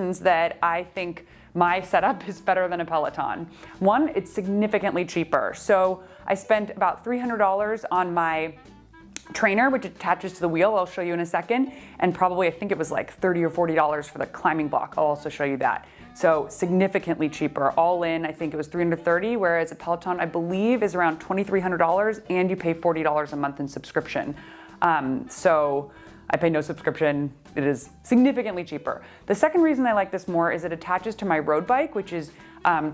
reasons that I think my setup is better than a Peloton. One, it's significantly cheaper. So I spent about $300 on my trainer, which attaches to the wheel. I'll show you in a second. And probably, I think it was like $30 or $40 for the climbing block. I'll also show you that. So significantly cheaper. All in, I think it was $330, whereas a Peloton, I believe, is around $2,300, and you pay $40 a month in subscription. So I pay no subscription. It is significantly cheaper. The second reason I like this more is it attaches to my road bike, which is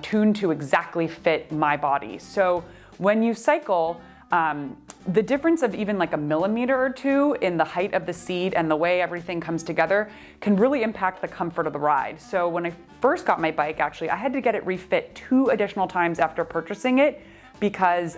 tuned to exactly fit my body. So when you cycle, the difference of even like a millimeter or two in the height of the seat and the way everything comes together can really impact the comfort of the ride. So when I first got my bike, actually, I had to get it refit 2 additional times after purchasing it because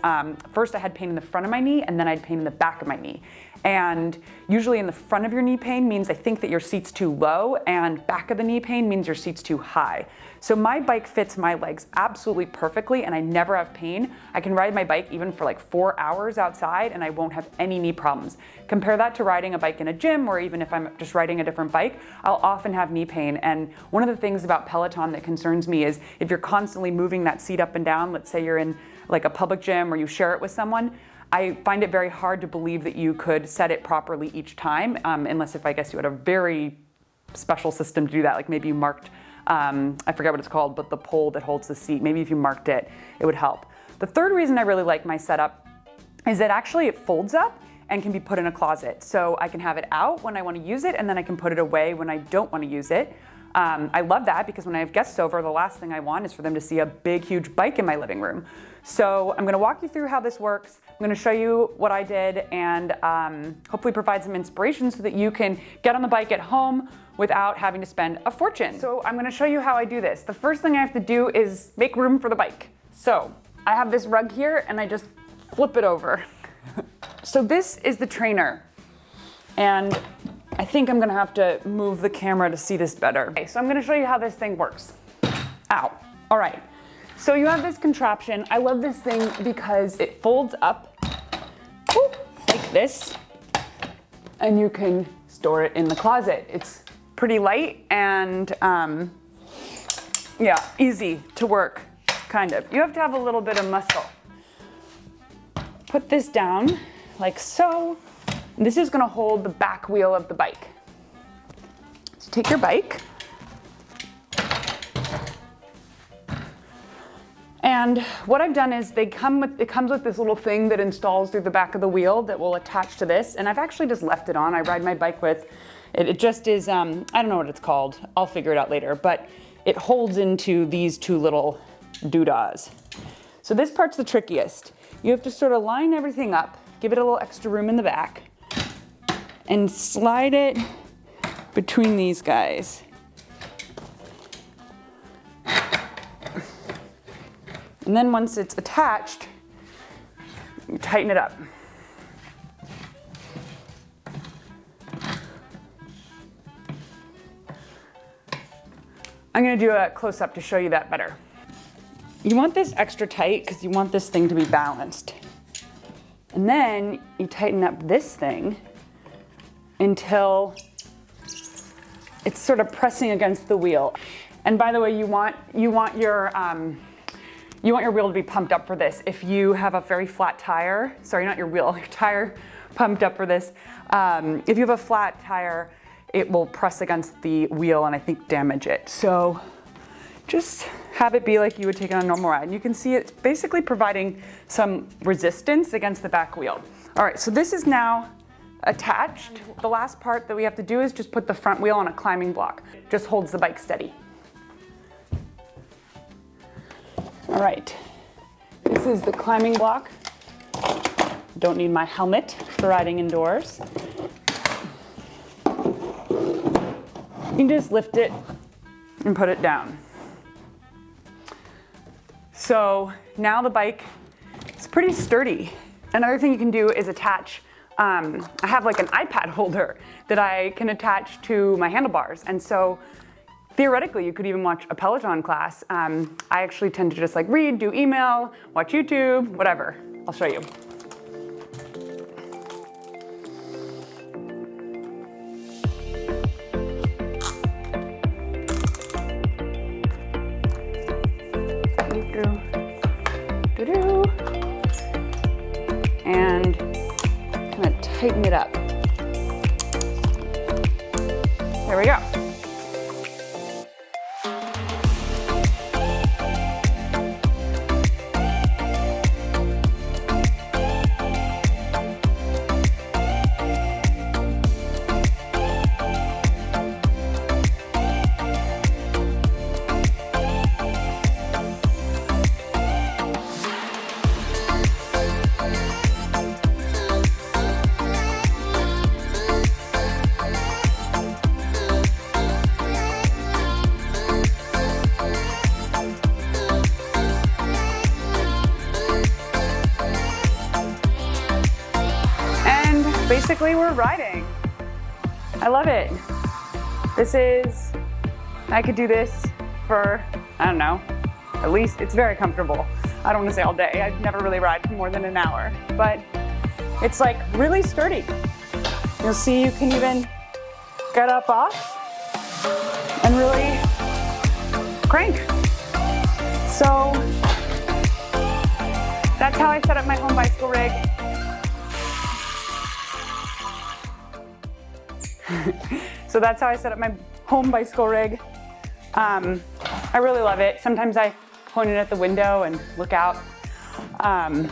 first I had pain in the front of my knee and then I had pain in the back of my knee. And usually in the front of your knee pain means I think that your seat's too low, and back of the knee pain means your seat's too high. So my bike fits my legs absolutely perfectly and I never have pain. I can ride my bike even for like 4 hours outside and I won't have any knee problems. Compare that to riding a bike in a gym, or even if I'm just riding a different bike, I'll often have knee pain. And one of the things about Peloton that concerns me is if you're constantly moving that seat up and down, let's say you're in like a public gym or you share it with someone, I find it very hard to believe that you could set it properly each time, unless if I guess you had a very special system to do that, like maybe you marked, I forget what it's called, but the pole that holds the seat, maybe if you marked it, it would help. The third reason I really like my setup is that actually it folds up and can be put in a closet. So I can have it out when I want to use it, and then I can put it away when I don't want to use it. I love that because when I have guests over, the last thing I want is for them to see a big, huge bike in my living room. So I'm gonna walk you through how this works. I'm gonna show you what I did and hopefully provide some inspiration so that you can get on the bike at home without having to spend a fortune. So I'm gonna show you how I do this. The first thing I have to do is make room for the bike. So I have this rug here and I just flip it over. So this is the trainer. And I think I'm gonna have to move the camera to see this better. Okay, so I'm gonna show you how this thing works. Ow, all right. So you have this contraption. I love this thing because it folds up like this, and you can store it in the closet. It's pretty light and yeah, easy to work, kind of. You have to have a little bit of muscle. Put this down like so. This is gonna hold the back wheel of the bike. So take your bike. And what I've done is it comes with this little thing that installs through the back of the wheel that will attach to this. And I've actually just left it on. I ride my bike with, it just is, I don't know what it's called. I'll figure it out later, but it holds into these 2 little doodahs. So this part's the trickiest. You have to sort of line everything up, give it a little extra room in the back, and slide it between these guys. And then once it's attached, you tighten it up. I'm gonna do a close-up to show you that better. You want this extra tight because you want this thing to be balanced. And then you tighten up this thing until it's sort of pressing against the wheel. And by the way, you want your wheel to be pumped up for this. If you have a very flat tire, sorry, not your wheel, your tire pumped up for this. If you have a flat tire, it will press against the wheel and I think damage it. So just have it be like you would take on a normal ride. And you can see it's basically providing some resistance against the back wheel. All right, so this is now attached. The last part that we have to do is just put the front wheel on a climbing block. Just holds the bike steady. All right, this is the climbing block. Don't need my helmet for riding indoors. You can just lift it and put it down. So now the bike is pretty sturdy. Another thing you can do is attach, I have like an iPad holder that I can attach to my handlebars. And so theoretically, you could even watch a Peloton class. I actually tend to just like read, do email, watch YouTube, whatever. I'll show you. Do-do. And kind of tighten it up. There we go. Basically, we're riding. I love it. I could do this for, I don't know, at least it's very comfortable. I don't want to say all day. I'd never really ride for more than an hour, but it's like really sturdy. You'll see you can even get up off and really crank. So that's how I set up my home bicycle rig. So that's how I set up my home bicycle rig. I really love it. Sometimes I point it at the window and look out. And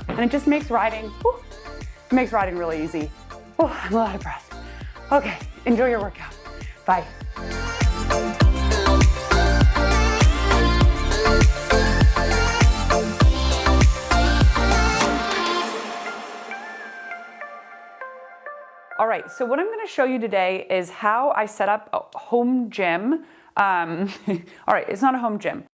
it just makes riding, really easy. I'm a lot of breath. Okay, enjoy your workout. Bye. All right, so what I'm gonna show you today is how I set up a home gym. All right, it's not a home gym.